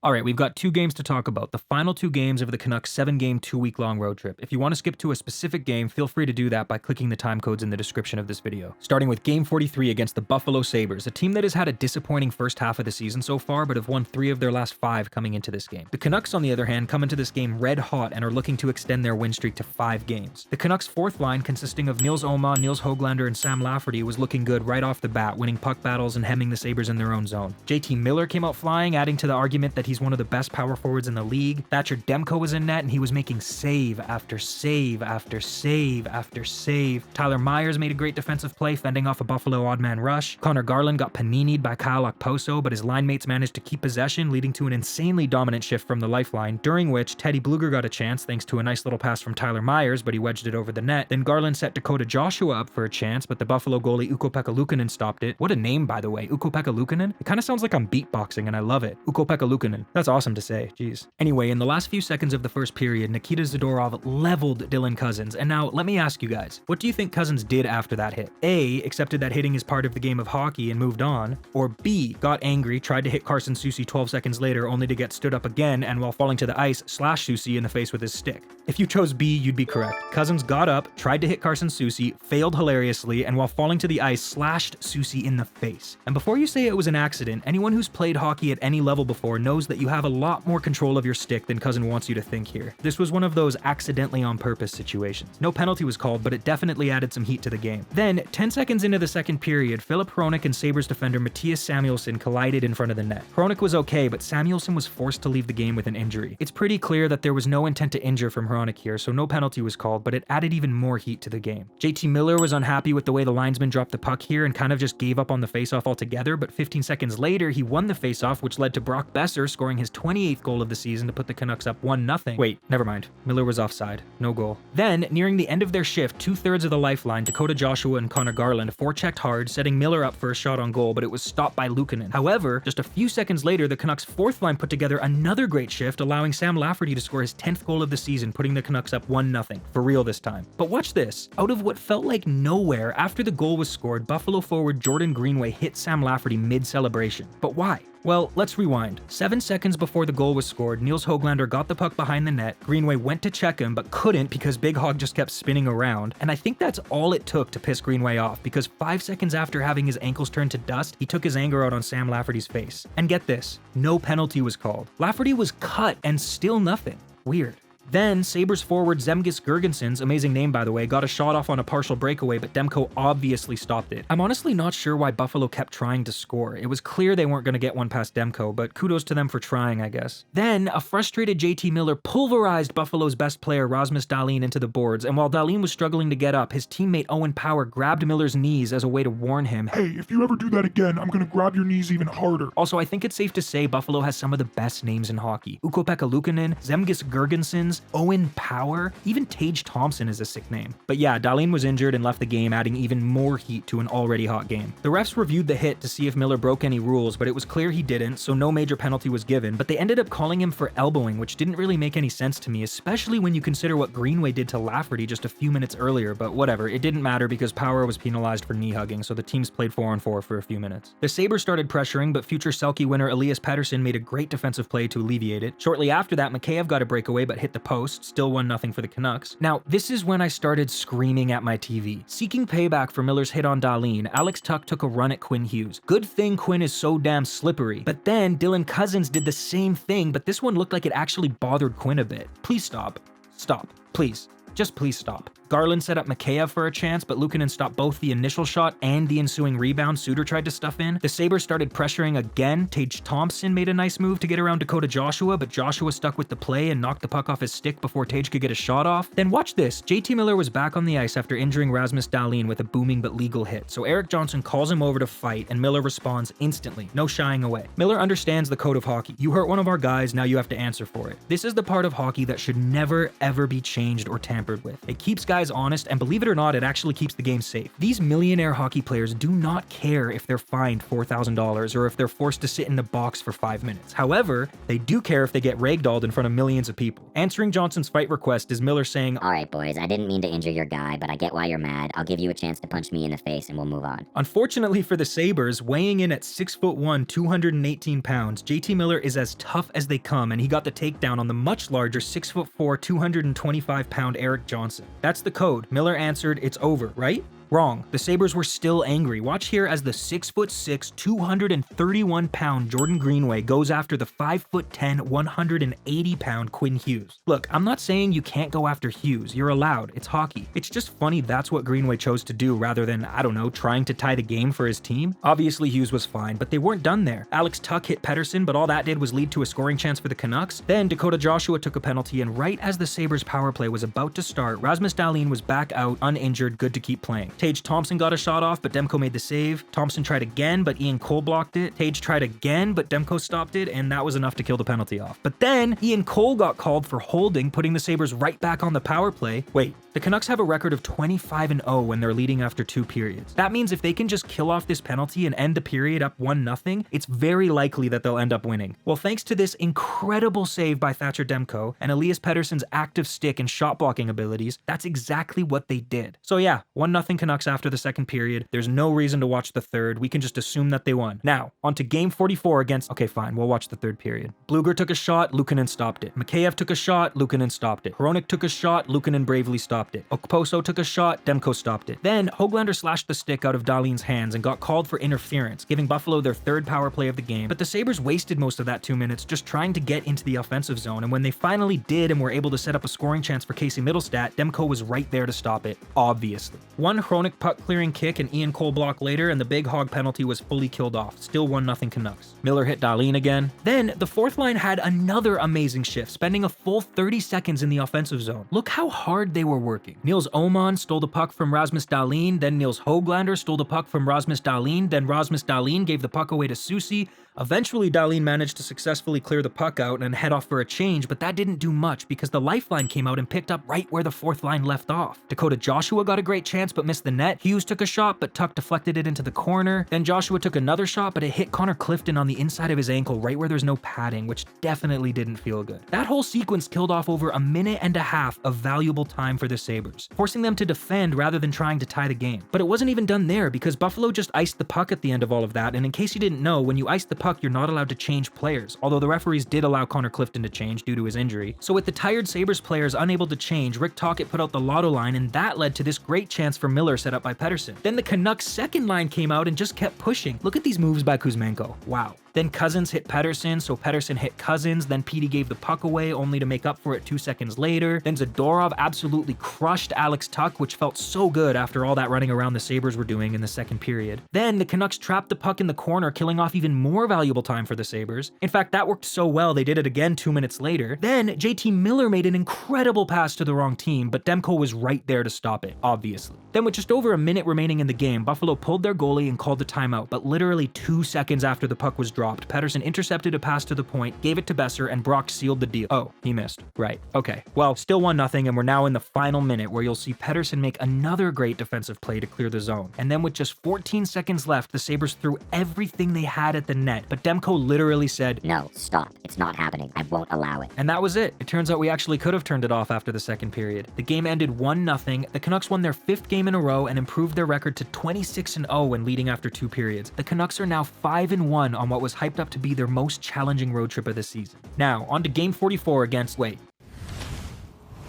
Alright, we've got 2 games to talk about, the final 2 games of the Canucks 7-game 2-week-long road trip. If you want to skip to a specific game, feel free to do that by clicking the time codes in the description of this video. Starting with Game 43 against the Buffalo Sabres, a team that has had a disappointing first half of the season so far, but have won 3 of their last 5 coming into this game. The Canucks, on the other hand, come into this game red hot and are looking to extend their win streak to 5 games. The Canucks' fourth line, consisting of Nils Åman, Nils Höglander, and Sam Lafferty, was looking good right off the bat, winning puck battles and hemming the Sabres in their own zone. JT Miller came out flying, adding to the argument that he's one of the best power forwards in the league. Thatcher Demko was in net and he was making save after save after save after save. Tyler Myers made a great defensive play, fending off a Buffalo odd-man rush. Connor Garland got paninied by Kyle Okposo, but his line mates managed to keep possession, leading to an insanely dominant shift from the lifeline, during which Teddy Bluger got a chance thanks to a nice little pass from Tyler Myers, but he wedged it over the net. Then Garland set Dakota Joshua up for a chance, but the Buffalo goalie Ukko-Pekka Luukkonen stopped it. What a name, by the way, Ukko-Pekka Luukkonen? It kind of sounds like I'm beatboxing and I love it. Ukko-Pekka Luukkonen. That's awesome to say. Jeez. Anyway, in the last few seconds of the first period, Nikita Zadorov leveled Dylan Cousins. And now, let me ask you guys, what do you think Cousins did after that hit? A, accepted that hitting is part of the game of hockey and moved on, or B, got angry, tried to hit Carson Soucy 12 seconds later only to get stood up again and while falling to the ice, slashed Soucy in the face with his stick? If you chose B, you'd be correct. Cousins got up, tried to hit Carson Soucy, failed hilariously, and while falling to the ice, slashed Soucy in the face. And before you say it was an accident, anyone who's played hockey at any level before knows that you have a lot more control of your stick than Cousin wants you to think here. This was one of those accidentally on purpose situations. No penalty was called, but it definitely added some heat to the game. Then, 10 seconds into the second period, Filip Hronek and Sabres defender Mattias Samuelsson collided in front of the net. Hronek was okay, but Samuelsson was forced to leave the game with an injury. It's pretty clear that there was no intent to injure from Hronek here, so no penalty was called, but it added even more heat to the game. JT Miller was unhappy with the way the linesman dropped the puck here and kind of just gave up on the faceoff altogether, but 15 seconds later, he won the faceoff, which led to Brock Besser scoring his 28th goal of the season to put the Canucks up 1-0. Wait, never mind. Miller was offside. No goal. Then, nearing the end of their shift, 2/3 of the lifeline, Dakota Joshua and Connor Garland forechecked hard, setting Miller up for a shot on goal, but it was stopped by Luukkonen. However, just a few seconds later, the Canucks' fourth line put together another great shift, allowing Sam Lafferty to score his 10th goal of the season, putting the Canucks up 1-0. For real this time. But watch this. Out of what felt like nowhere, after the goal was scored, Buffalo forward Jordan Greenway hit Sam Lafferty mid-celebration. But why? Well, let's rewind. 7 seconds before the goal was scored, Nils Höglander got the puck behind the net. Greenway went to check him, but couldn't because Big Hog just kept spinning around. And I think that's all it took to piss Greenway off, because 5 seconds after having his ankles turned to dust, he took his anger out on Sam Lafferty's face. And get this, no penalty was called. Lafferty was cut and still nothing. Weird. Then, Sabres forward Zemgus Girgensons, amazing name by the way, got a shot off on a partial breakaway, but Demko obviously stopped it. I'm honestly not sure why Buffalo kept trying to score. It was clear they weren't going to get one past Demko, but kudos to them for trying, I guess. Then, a frustrated JT Miller pulverized Buffalo's best player Rasmus Dahlin into the boards, and while Dahlin was struggling to get up, his teammate Owen Power grabbed Miller's knees as a way to warn him, "Hey, if you ever do that again, I'm gonna grab your knees even harder." Also, I think it's safe to say Buffalo has some of the best names in hockey. Ukko-Pekka Luukkonen, Zemgus Girgensons, Owen Power, even Tage Thompson is a sick name. But yeah, Dahlin was injured and left the game, adding even more heat to an already hot game. The refs reviewed the hit to see if Miller broke any rules, but it was clear he didn't, so no major penalty was given, but they ended up calling him for elbowing, which didn't really make any sense to me, especially when you consider what Greenway did to Lafferty just a few minutes earlier, but whatever, it didn't matter because Power was penalized for knee hugging, so the teams played 4-on-4 for a few minutes. The Sabres started pressuring, but future Selke winner Elias Pettersson made a great defensive play to alleviate it. Shortly after that, Mikheyev got a breakaway but hit the post, still 1-0 for the Canucks. Now, this is when I started screaming at my TV. Seeking payback for Miller's hit on Dahlin, Alex Tuch took a run at Quinn Hughes. Good thing Quinn is so damn slippery. But then Dylan Cousins did the same thing, but this one looked like it actually bothered Quinn a bit. Please stop. Stop. Please. Just please stop. Garland set up Mikheyev for a chance, but Luukkonen stopped both the initial shot and the ensuing rebound Suter tried to stuff in. The Sabres started pressuring again. Tage Thompson made a nice move to get around Dakota Joshua, but Joshua stuck with the play and knocked the puck off his stick before Tage could get a shot off. Then watch this. JT Miller was back on the ice after injuring Rasmus Dahlin with a booming but legal hit, so Eric Johnson calls him over to fight, and Miller responds instantly, no shying away. Miller understands the code of hockey. You hurt one of our guys, now you have to answer for it. This is the part of hockey that should never ever be changed or tampered with. It keeps guys guy's honest, and believe it or not, it actually keeps the game safe. These millionaire hockey players do not care if they're fined $4,000 or if they're forced to sit in a box for 5 minutes. However, they do care if they get ragdolled in front of millions of people. Answering Johnson's fight request is Miller saying, "Alright boys, I didn't mean to injure your guy, but I get why you're mad. I'll give you a chance to punch me in the face and we'll move on." Unfortunately for the Sabres, weighing in at 6'1", 218 pounds, JT Miller is as tough as they come, and he got the takedown on the much larger 6'4", 225-pound Eric Johnson. That's the code. Miller answered, "It's over, right?" Wrong. The Sabres were still angry. Watch here as the 6'6", 231-pound Jordan Greenway goes after the 5'10", 180-pound Quinn Hughes. Look, I'm not saying you can't go after Hughes. You're allowed. It's hockey. It's just funny that's what Greenway chose to do rather than, I don't know, trying to tie the game for his team. Obviously, Hughes was fine, but they weren't done there. Alex Tuch hit Pettersson, but all that did was lead to a scoring chance for the Canucks. Then Dakota Joshua took a penalty, and right as the Sabres power play was about to start, Rasmus Dahlin was back out, uninjured, good to keep playing. Tage Thompson got a shot off, but Demko made the save. Thompson tried again, but Ian Cole blocked it. Tage tried again, but Demko stopped it, and that was enough to kill the penalty off. But then Ian Cole got called for holding, putting the Sabres right back on the power play. Wait, the Canucks have a record of 25-0 when they're leading after 2 periods. That means if they can just kill off this penalty and end the period up 1-0, it's very likely that they'll end up winning. Well, thanks to this incredible save by Thatcher Demko and Elias Pettersson's active stick and shot blocking abilities, that's exactly what they did. So yeah, 1-0 Canucks after the second period. There's no reason to watch the third. We can just assume that they won. Now, on to game 44 against... Okay, fine, we'll watch the third period. Bluger took a shot, Luukkonen stopped it. Mikheyev took a shot, Luukkonen stopped it. Hronik took a shot, Luukkonen bravely stopped it. Okposo took a shot, Demko stopped it. Then, Höglander slashed the stick out of Dahlin's hands and got called for interference, giving Buffalo their third power play of the game. But the Sabres wasted most of that 2 minutes just trying to get into the offensive zone, and when they finally did and were able to set up a scoring chance for Casey Middlestat, Demko was right there to stop it, obviously. One Hronik puck-clearing kick and Ian Cole block later, and the big hog penalty was fully killed off. Still 1-0 Canucks. Miller hit Dahlin again. Then, the fourth line had another amazing shift, spending a full 30 seconds in the offensive zone. Look how hard they were working. Nils Åman stole the puck from Rasmus Dahlin, then Nils Höglander stole the puck from Rasmus Dahlin, then Rasmus Dahlin gave the puck away to Susi. Eventually, Dahlin managed to successfully clear the puck out and head off for a change, but that didn't do much because the lifeline came out and picked up right where the fourth line left off. Dakota Joshua got a great chance but missed the net. Hughes took a shot, but Tuch deflected it into the corner. Then Joshua took another shot, but it hit Connor Clifton on the inside of his ankle right where there's no padding, which definitely didn't feel good. That whole sequence killed off over a minute and a half of valuable time for the Sabres, forcing them to defend rather than trying to tie the game. But it wasn't even done there because Buffalo just iced the puck at the end of all of that, and in case you didn't know, when you ice the puck, you're not allowed to change players, although the referees did allow Connor Clifton to change due to his injury. So with the tired Sabres players unable to change, Rick Tocchet put out the lotto line, and that led to this great chance for Miller set up by Pettersson. Then the Canucks second line came out and just kept pushing. Look at these moves by Kuzmenko. Wow. Then Cousins hit Pettersson, so Pettersson hit Cousins, then Petey gave the puck away only to make up for it 2 seconds later. Then Zadorov absolutely crushed Alex Tuch, which felt so good after all that running around the Sabres were doing in the second period. Then the Canucks trapped the puck in the corner, killing off even more valuable time for the Sabres. In fact, that worked so well they did it again 2 minutes later. Then JT Miller made an incredible pass to the wrong team, but Demko was right there to stop it, obviously. Then with just over a minute remaining in the game, Buffalo pulled their goalie and called the timeout, but literally 2 seconds after the puck was dropped, Pettersson intercepted a pass to the point, gave it to Besser, and Brock sealed the deal. Oh, he missed. Right. Okay. Well, still 1-0, and we're now in the final minute where you'll see Pettersson make another great defensive play to clear the zone. And then with just 14 seconds left, the Sabres threw everything they had at the net, but Demko literally said, "No, stop. It's not happening. I won't allow it." And that was it. It turns out we actually could have turned it off after the second period. The game ended 1-0. The Canucks won their 5th game in a row and improved their record to 26-0 when leading after 2 periods. The Canucks are now 5-1 on what was hyped up to be their most challenging road trip of the season. Now, on to game 44 against... Wait.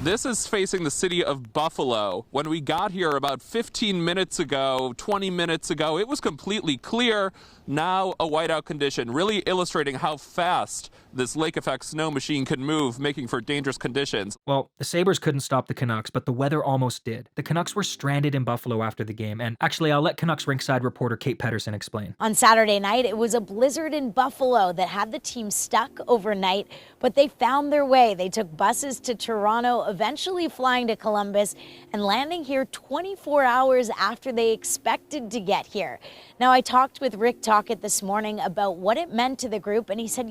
This is facing the city of Buffalo. When we got here about 15 minutes ago, 20 minutes ago, it was completely clear. Now a whiteout condition, really illustrating how fast this lake effect snow machine can move, making for dangerous conditions. Well, the Sabres couldn't stop the Canucks, but the weather almost did. The Canucks were stranded in Buffalo after the game, and actually I'll let Canucks Rinkside reporter Kate Pettersson explain. On Saturday night, it was a blizzard in Buffalo that had the team stuck overnight, but they found their way. They took buses to Toronto, eventually flying to Columbus and landing here 24 hours after they expected to get here. Now, I talked with Rick Tocchet Tocchet this morning about what it meant to the group, and he said,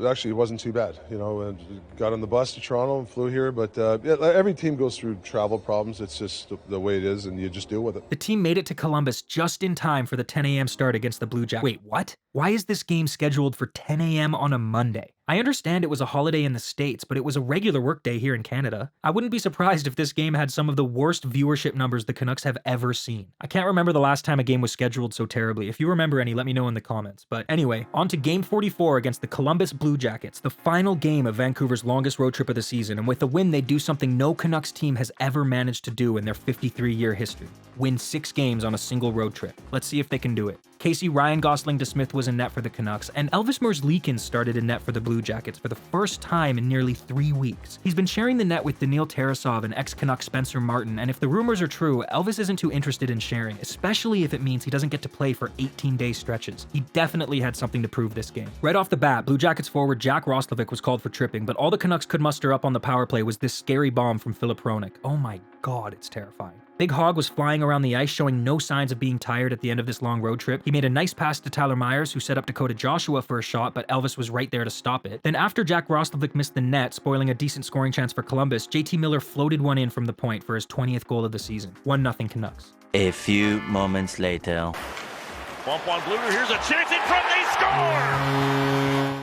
Actually, it wasn't too bad. And got on the bus to Toronto and flew here. But every team goes through travel problems. It's just the way it is, and you just deal with it. The team made it to Columbus just in time for the 10 a.m. start against the Blue Jackets. Wait, what? Why is this game scheduled for 10 a.m. on a Monday? I understand it was a holiday in the States, but it was a regular workday here in Canada. I wouldn't be surprised if this game had some of the worst viewership numbers the Canucks have ever seen. I can't remember the last time a game was scheduled so terribly. If you remember any, let me know in the comments. But anyway, on to Game 44 against the Columbus Blue Jackets, the final game of Vancouver's longest road trip of the season, and with the win, they do something no Canucks team has ever managed to do in their 53-year history. Win 6 games on a single road trip. Let's see if they can do it. Casey Ryan Gosling DeSmith was in net for the Canucks, and Elvis Merzlikins started in net for the Blue Jackets for the first time in nearly 3 weeks. He's been sharing the net with Daniil Tarasov and ex-Canuck Spencer Martin, and if the rumors are true, Elvis isn't too interested in sharing, especially if it means he doesn't get to play for 18-day stretches. He definitely had something to prove this game. Right off the bat, Blue Jackets forward Jack Roslovic was called for tripping, but all the Canucks could muster up on the power play was this scary bomb from Filip Hronek. Oh my god, it's terrifying. Big Hog was flying around the ice, showing no signs of being tired at the end of this long road trip. He made a nice pass to Tyler Myers, who set up Dakota Joshua for a shot, but Elvis was right there to stop it. Then after Jack Roslovic missed the net, spoiling a decent scoring chance for Columbus, JT Miller floated one in from the point for his 20th goal of the season. 1-0 Canucks. A few moments later. Bump on Bluger, here's a chance in front, they score!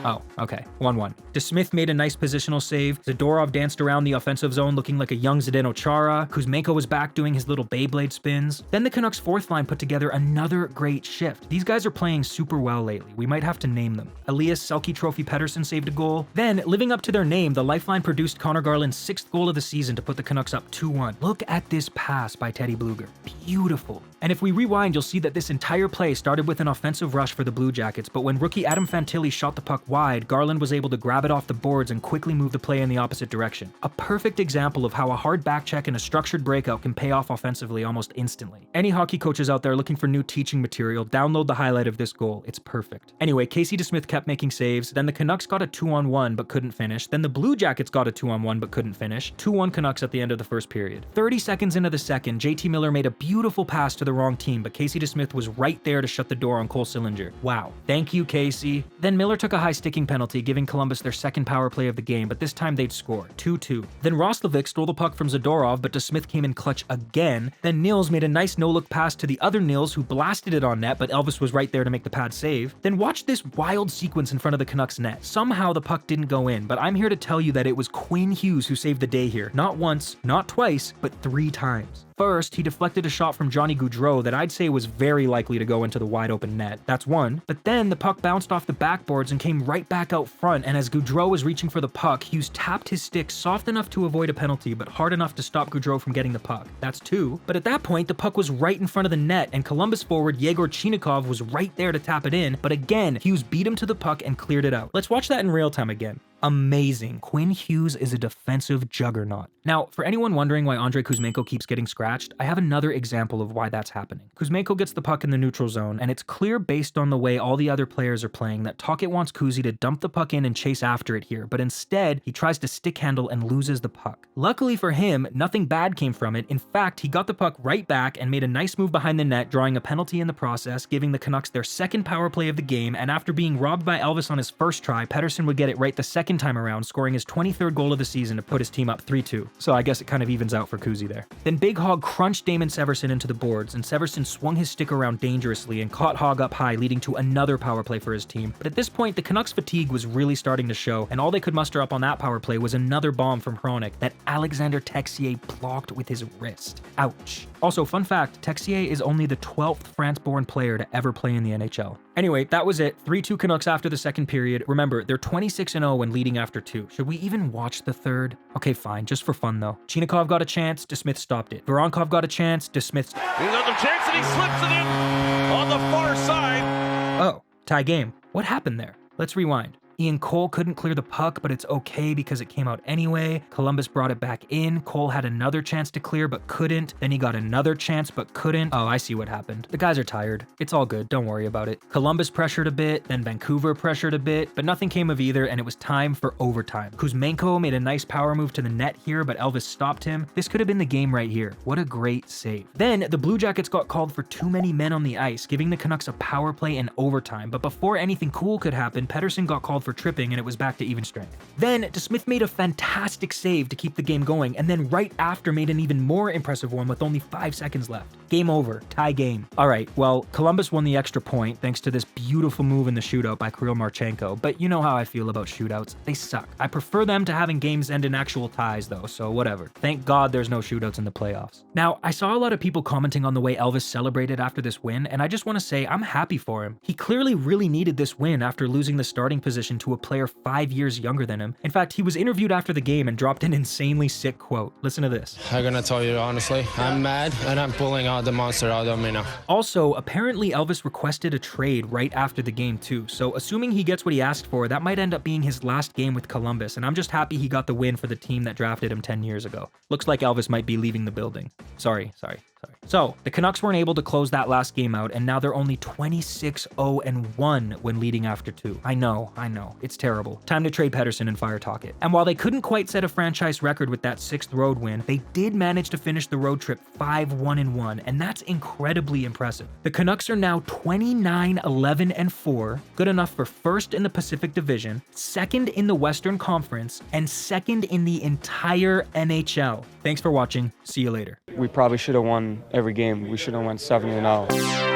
Oh, okay. 1-1. DeSmith made a nice positional save. Zadorov danced around the offensive zone looking like a young Zdeno Chara. Kuzmenko was back doing his little Beyblade spins. Then the Canucks' fourth line put together another great shift. These guys are playing super well lately. We might have to name them. Elias Selke Trophy Pettersson saved a goal. Then, living up to their name, the Lifeline produced Connor Garland's 6th goal of the season to put the Canucks up 2-1. Look at this pass by Teddy Bluger. Beautiful. And if we rewind, you'll see that this entire play started with an offensive rush for the Blue Jackets, but when rookie Adam Fantilli shot the puck wide, Garland was able to grab it off the boards and quickly move the play in the opposite direction. A perfect example of how a hard back check and a structured breakout can pay off offensively almost instantly. Any hockey coaches out there looking for new teaching material, download the highlight of this goal. It's perfect. Anyway, Casey DeSmith kept making saves, then the Canucks got a 2-on-1 but couldn't finish, then the Blue Jackets got a 2-on-1 but couldn't finish. 2-1 Canucks at the end of the first period. 30 seconds into the second, JT Miller made a beautiful pass to the wrong team, but Casey DeSmith was right there to shut the door on Cole Sillinger. Wow. Thank you, Casey. Then Miller took a high sticking penalty, giving Columbus their second power play of the game, but this time they'd score. 2-2. Then Roslovic stole the puck from Zadorov, but DeSmith came in clutch again. Then Nils made a nice no-look pass to the other Nils, who blasted it on net, but Elvis was right there to make the pad save. Then watch this wild sequence in front of the Canucks net. Somehow the puck didn't go in, but I'm here to tell you that it was Quinn Hughes who saved the day here. Not once, not twice, but 3 times. First, he deflected a shot from Johnny Gaudreau that I'd say was very likely to go into the wide open net. That's one. But then the puck bounced off the backboards and came right back out front, and as Gaudreau was reaching for the puck, Hughes tapped his stick soft enough to avoid a penalty, but hard enough to stop Gaudreau from getting the puck. That's 2. But at that point, the puck was right in front of the net, and Columbus forward Yegor Chinikov was right there to tap it in, but again, Hughes beat him to the puck and cleared it out. Let's watch that in real time again. Amazing. Quinn Hughes is a defensive juggernaut. Now, for anyone wondering why Andrei Kuzmenko keeps getting scratched, I have another example of why that's happening. Kuzmenko gets the puck in the neutral zone, and it's clear based on the way all the other players are playing that Tocchet wants Kuzi to dump the puck in and chase after it here, but instead, he tries to stick handle and loses the puck. Luckily for him, nothing bad came from it. In fact, he got the puck right back and made a nice move behind the net, drawing a penalty in the process, giving the Canucks their second power play of the game, and after being robbed by Elvis on his first try, Pettersson would get it right the second time around, scoring his 23rd goal of the season to put his team up 3-2. So I guess it kind of evens out for Kuzi there. Then Big Hog crunched Damon Severson into the boards, and Severson swung his stick around dangerously and caught Hog up high, leading to another power play for his team. But at this point, the Canucks' fatigue was really starting to show, and all they could muster up on that power play was another bomb from Hronek that Alexander Texier blocked with his wrist. Ouch. Also, fun fact, Texier is only the 12th France-born player to ever play in the NHL. Anyway, that was it. 3-2 Canucks after the second period. Remember, they're 26-0 when leading after 2. Should we even watch the third? Okay, fine, just for fun though. Chinikov got a chance, DeSmith stopped it. Voronkov got a chance, DeSmith... He's got the chance and he slips it in on the far side. Oh, tie game. What happened there? Let's rewind. Ian Cole couldn't clear the puck, but it's okay because it came out anyway. Columbus brought it back in. Cole had another chance to clear but couldn't. Then he got another chance but couldn't. Oh, I see what happened. The guys are tired. It's all good. Don't worry about it. Columbus pressured a bit, then Vancouver pressured a bit, but nothing came of either, and it was time for overtime. Kuzmenko made a nice power move to the net here, but Elvis stopped him. This could have been the game right here. What a great save. Then the Blue Jackets got called for too many men on the ice, giving the Canucks a power play in overtime, but before anything cool could happen, Pettersson got called for tripping and it was back to even strength. Then DeSmith made a fantastic save to keep the game going, and then right after made an even more impressive one with only 5 seconds left. Game over. Tie game. Alright, well, Columbus won the extra point thanks to this beautiful move in the shootout by Kirill Marchenko, but you know how I feel about shootouts. They suck. I prefer them to having games end in actual ties though, so whatever. Thank God there's no shootouts in the playoffs. Now, I saw a lot of people commenting on the way Elvis celebrated after this win, and I just want to say I'm happy for him. He clearly really needed this win after losing the starting position to a player 5 years younger than him. In fact, he was interviewed after the game and dropped an insanely sick quote. Listen to this. I'm gonna tell you honestly, I'm mad and I'm pulling out the monster out of me now. Also, apparently Elvis requested a trade right after the game too, so assuming he gets what he asked for, that might end up being his last game with Columbus, and I'm just happy he got the win for the team that drafted him 10 years ago. Looks like Elvis might be leaving the building. Sorry. So, the Canucks weren't able to close that last game out, and now they're only 26-0-1 when leading after 2. I know, it's terrible. Time to trade Pettersson and fire Tocchet. And while they couldn't quite set a franchise record with that 6th road win, they did manage to finish the road trip 5-1-1, and that's incredibly impressive. The Canucks are now 29-11-4, good enough for 1st in the Pacific Division, 2nd in the Western Conference, and 2nd in the entire NHL. Thanks for watching. See you later. We probably should have won every game. We should have won 7-0.